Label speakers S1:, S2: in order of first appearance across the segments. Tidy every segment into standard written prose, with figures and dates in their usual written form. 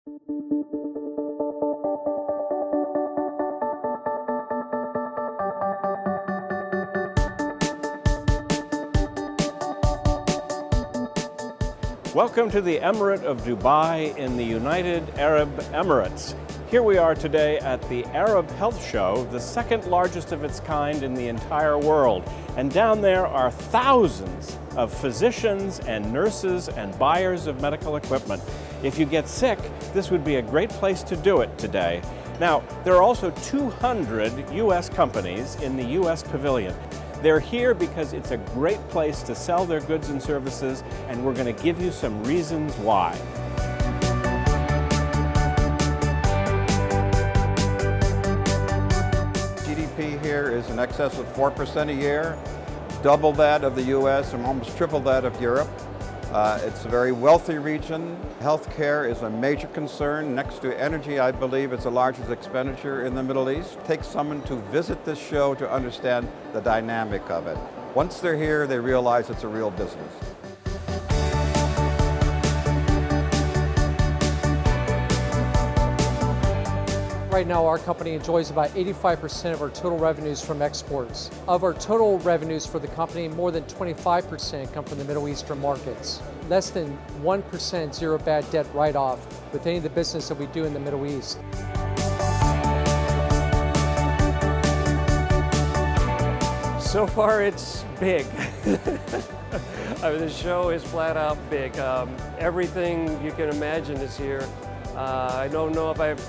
S1: Welcome to the Emirate of Dubai in the United Arab Emirates. Here we are today at the Arab Health Show, the second largest of its kind in the entire world. And down there are thousands of physicians and nurses and buyers of medical equipment. If you get sick, this would be a great place to do it today. Now, there are also 200 U.S. companies in the U.S. pavilion. They're here because it's a great place to sell their goods and services, and we're going to give you some reasons why.
S2: GDP here is in excess of 4% a year, double that of the US and almost triple that of Europe. It's a very wealthy region. Healthcare is a major concern. Next to energy, I believe it's the largest expenditure in the Middle East. It takes someone to visit this show to understand the dynamic of it. Once they're here, they realize it's a real business.
S3: Right now, our company enjoys about 85% of our total revenues from exports. Of our total revenues for the company, more than 25% come from the Middle Eastern markets. Less than 1% zero bad debt write-off with any of the business that we do in the Middle East.
S4: So far, it's big. I mean, the show is flat out big. Everything you can imagine is here. I don't know if I've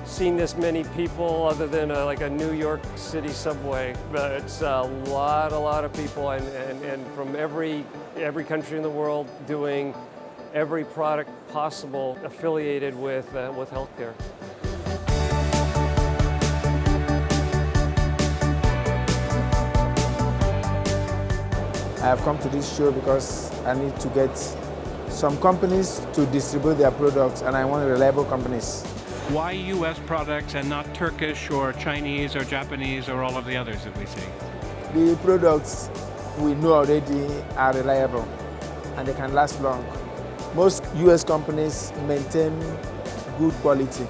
S4: seen this many people other than like a New York City subway, but it's a lot of people and from every country in the world doing every product possible affiliated with healthcare.
S5: I have come to this show because I need to get some companies to distribute their products, and I want reliable companies.
S6: Why U.S. products and not Turkish or Chinese or Japanese or all of the others that we see?
S5: The products we know already are reliable and they can last long. Most U.S. companies maintain good quality,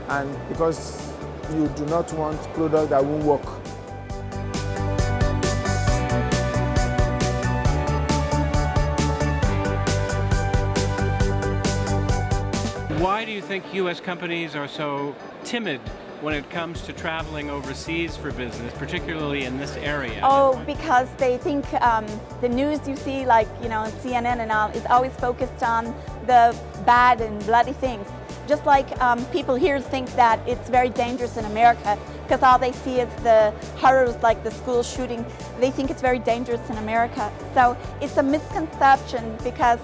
S5: and because you do not want products that won't work.
S6: Why do you think U.S. companies are so timid when it comes to traveling overseas for business, particularly in this area?
S7: Oh, because they think the news you see, like, on CNN and all, is always focused on the bad and bloody things. Just like people here think that it's very dangerous in America because all they see is the horrors, like the school shooting. They think it's very dangerous in America. So it's a misconception because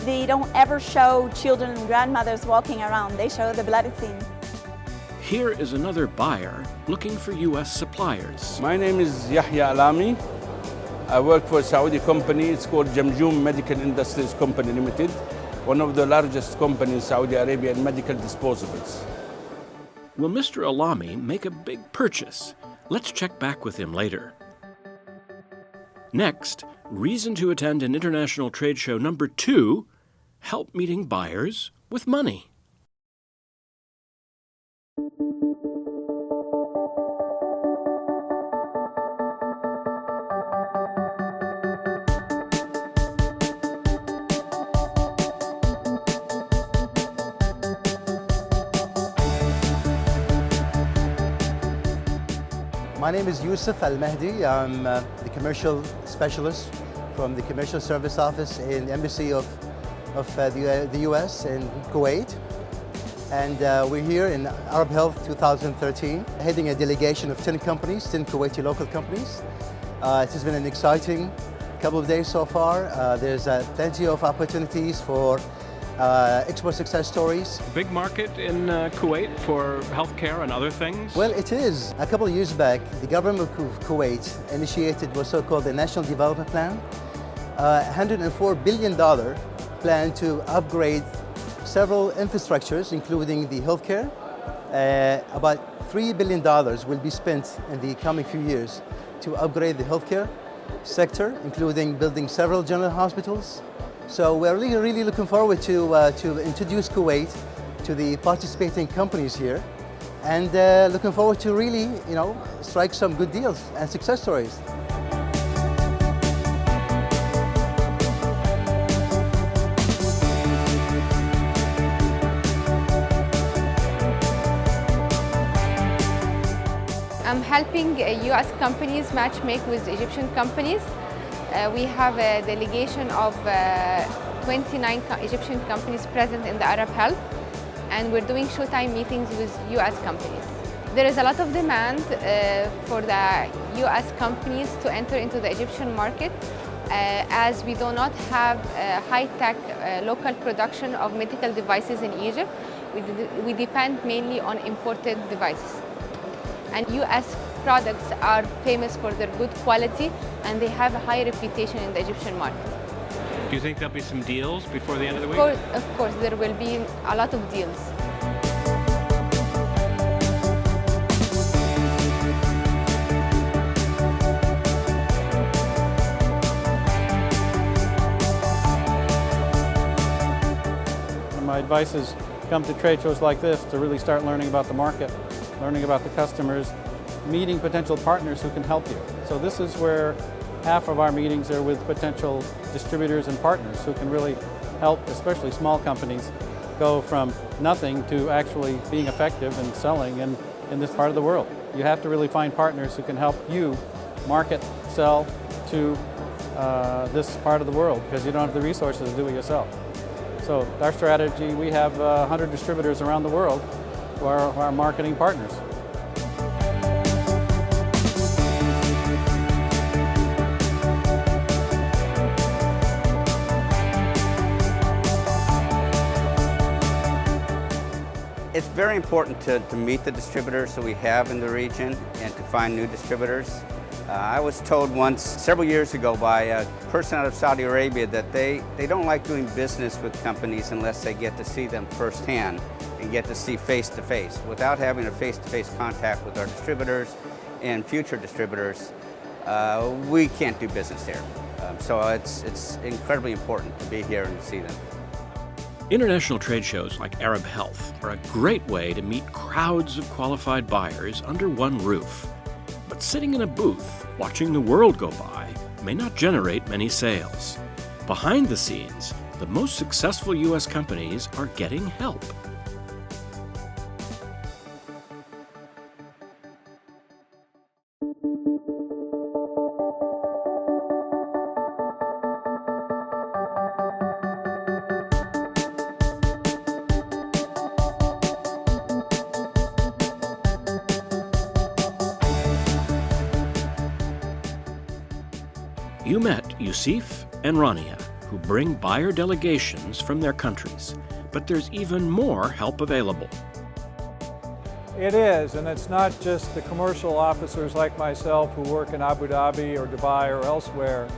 S7: they don't ever show children and grandmothers walking around. They show the bloody scene.
S8: Here is another buyer looking for U.S. suppliers.
S9: My name is Yahya Alami. I work for a Saudi company. It's called Jamjoom Medical Industries Company Limited, one of the largest companies in Saudi Arabia in medical disposables.
S8: Will Mr. Alami make a big purchase? Let's check back with him later. Next, reason to attend an international trade show number 2, help meeting buyers with money.
S10: My name is Yusuf Al-Mahdi. I'm the commercial specialist from the Commercial Service Office in the Embassy of the US in Kuwait. And we're here in Arab Health 2013, heading a delegation of 10 companies, 10 Kuwaiti local companies. It has been an exciting couple of days so far. There's plenty of opportunities for export success stories.
S6: Big market in Kuwait for healthcare and other things?
S10: Well, it is. A couple of years back, the government of Kuwait initiated what's so-called the National Development Plan, $104 billion plan to upgrade several infrastructures, including the healthcare. About $3 billion will be spent in the coming few years to upgrade the healthcare sector, including building several general hospitals, So we're really looking forward to introduce Kuwait to the participating companies here, and looking forward to really, strike some good deals and success stories.
S11: I'm helping US companies matchmake with Egyptian companies. We have a delegation of 29 Egyptian companies present in the Arab Health, and we're doing showtime meetings with US companies. There is a lot of demand for the US companies to enter into the Egyptian market, as we do not have high-tech local production of medical devices in Egypt. We depend mainly on imported devices. And US products are famous for their good quality, and they have a high reputation in the Egyptian market.
S6: Do you think there'll be some deals before the end of the week?
S11: Of course, there will be a lot of deals.
S12: My advice is come to trade shows like this to really start learning about the market, learning about the customers, meeting potential partners who can help you. So this is where half of our meetings are with potential distributors and partners who can really help, especially small companies, go from nothing to actually being effective and selling in this part of the world. You have to really find partners who can help you market, sell to this part of the world, because you don't have the resources to do it yourself. So our strategy, we have 100 distributors around the world who are our marketing partners.
S13: It's very important to meet the distributors that we have in the region and to find new distributors. I was told once, several years ago, by a person out of Saudi Arabia that they don't like doing business with companies unless they get to see them firsthand and get to see face-to-face. Without having a face-to-face contact with our distributors and future distributors, we can't do business there. So it's incredibly important to be here and to see them.
S8: International trade shows like Arab Health are a great way to meet crowds of qualified buyers under one roof. But sitting in a booth, watching the world go by, may not generate many sales. Behind the scenes, the most successful U.S. companies are getting help. You met Yusif and Rania, who bring buyer delegations from their countries. But there's even more help available.
S14: It is, and it's not just the commercial officers like myself who work in Abu Dhabi or Dubai or elsewhere.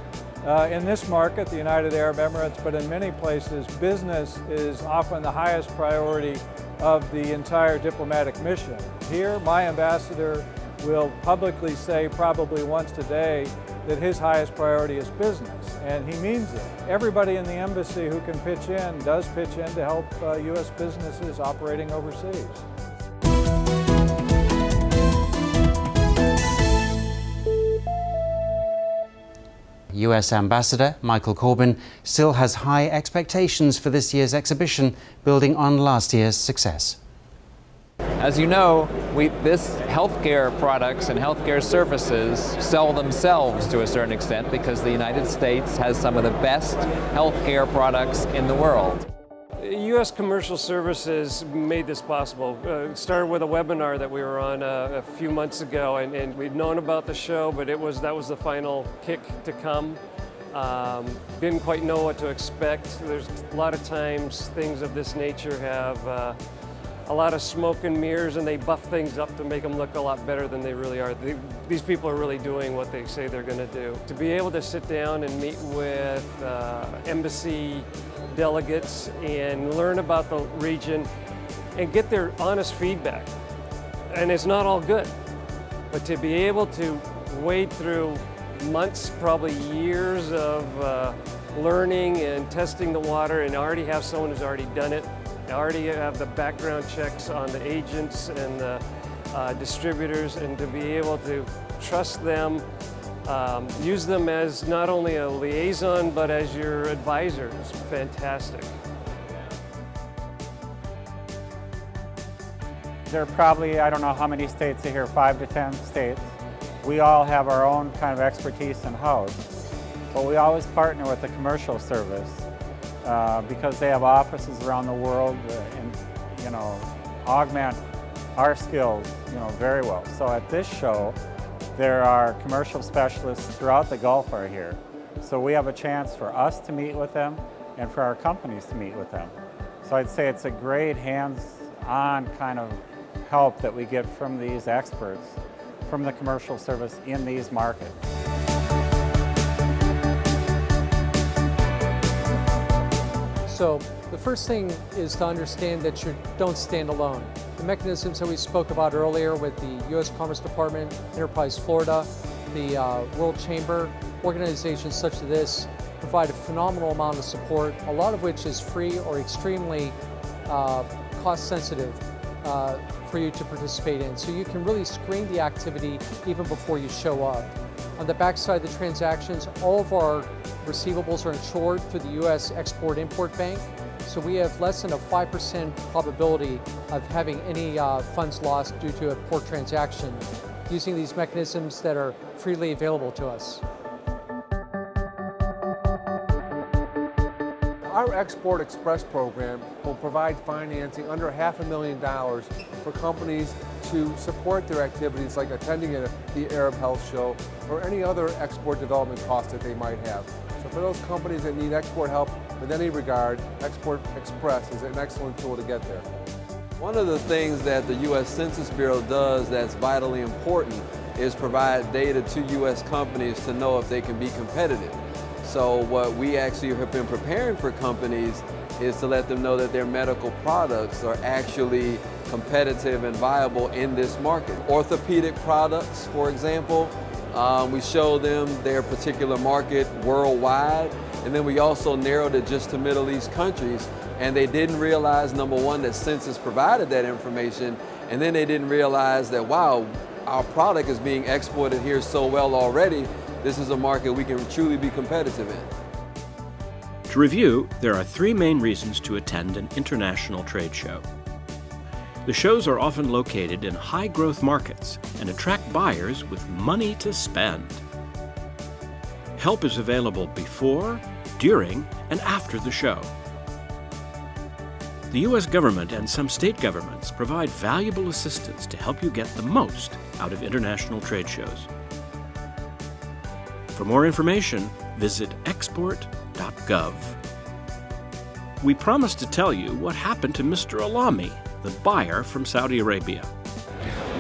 S14: In this market, the United Arab Emirates, but in many places, business is often the highest priority of the entire diplomatic mission. Here, my ambassador will publicly say probably once a day that his highest priority is business, and he means it. Everybody in the embassy who can pitch in does pitch in to help U.S. businesses operating overseas.
S15: US Ambassador Michael Corbin still has high expectations for this year's exhibition, building on last year's success.
S16: As you know, this healthcare products and healthcare services sell themselves to a certain extent because the United States has some of the best healthcare products in the world.
S4: U.S. Commercial Services made this possible. It started with a webinar that we were on a few months ago, and we'd known about the show, but that was the final kick to come. Didn't quite know what to expect. There's a lot of times things of this nature have a lot of smoke and mirrors, and they buff things up to make them look a lot better than they really are. These people are really doing what they say they're going to do. To be able to sit down and meet with embassy delegates and learn about the region and get their honest feedback. And it's not all good, but to be able to wade through months, probably years of learning and testing the water, and already have someone who's already done it. I already have the background checks on the agents and the distributors, and to be able to trust them, use them as not only a liaison but as your advisor is fantastic.
S17: There are probably, I don't know how many states are here, 5 to 10 states. We all have our own kind of expertise in-house, but we always partner with the commercial service because they have offices around the world and, you know, augment our skills, you know, very well. So at this show, there are commercial specialists throughout the Gulf are here. So we have a chance for us to meet with them and for our companies to meet with them. So I'd say it's a great hands-on kind of help that we get from these experts, from the commercial service in these markets.
S3: So the first thing is to understand that you don't stand alone. The mechanisms that we spoke about earlier with the U.S. Commerce Department, Enterprise Florida, the World Chamber, organizations such as this provide a phenomenal amount of support, a lot of which is free or extremely cost sensitive for you to participate in. So you can really screen the activity even before you show up. On the backside of the transactions, all of our receivables are insured through the U.S. Export-Import Bank. So we have less than a 5% probability of having any funds lost due to a poor transaction using these mechanisms that are freely available to us.
S18: Our Export Express program will provide financing under $500,000 for companies to support their activities like attending the Arab Health Show or any other export development costs that they might have. So for those companies that need export help in any regard, Export Express is an excellent tool to get there.
S19: One of the things that the U.S. Census Bureau does that's vitally important is provide data to U.S. companies to know if they can be competitive. So what we actually have been preparing for companies is to let them know that their medical products are actually competitive and viable in this market. Orthopedic products, for example, we show them their particular market worldwide, and then we also narrowed it just to Middle East countries, and they didn't realize, number one, that Census provided that information, and then they didn't realize that, wow, our product is being exported here so well already. This is a market we can truly be competitive in.
S8: To review, there are 3 main reasons to attend an international trade show. The shows are often located in high-growth markets and attract buyers with money to spend. Help is available before, during, and after the show. The U.S. government and some state governments provide valuable assistance to help you get the most out of international trade shows. For more information, visit export.gov. We promised to tell you what happened to Mr. Alami, the buyer from Saudi Arabia.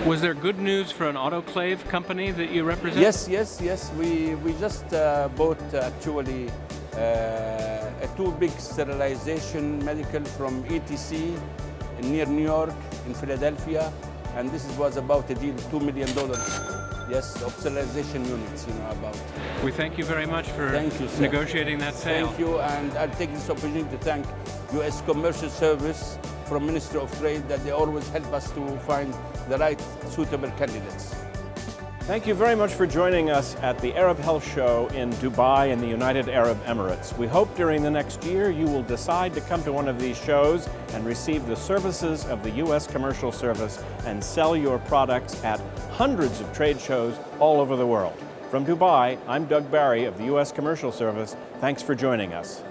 S6: Was there good news for an autoclave company that you represent?
S9: Yes. We just bought actually a 2 big sterilization medical from ETC near New York in Philadelphia, and this was about a deal $2 million. Yes, of sterilization units, about.
S6: We thank you very much for
S9: sir.
S6: negotiating that sale.
S9: Thank you, and I'll take this opportunity to thank U.S. Commercial Service from Ministry of Trade that they always help us to find the right suitable candidates.
S1: Thank you very much for joining us at the Arab Health Show in Dubai in the United Arab Emirates. We hope during the next year you will decide to come to one of these shows and receive the services of the U.S. Commercial Service and sell your products at hundreds of trade shows all over the world. From Dubai, I'm Doug Barry of the U.S. Commercial Service. Thanks for joining us.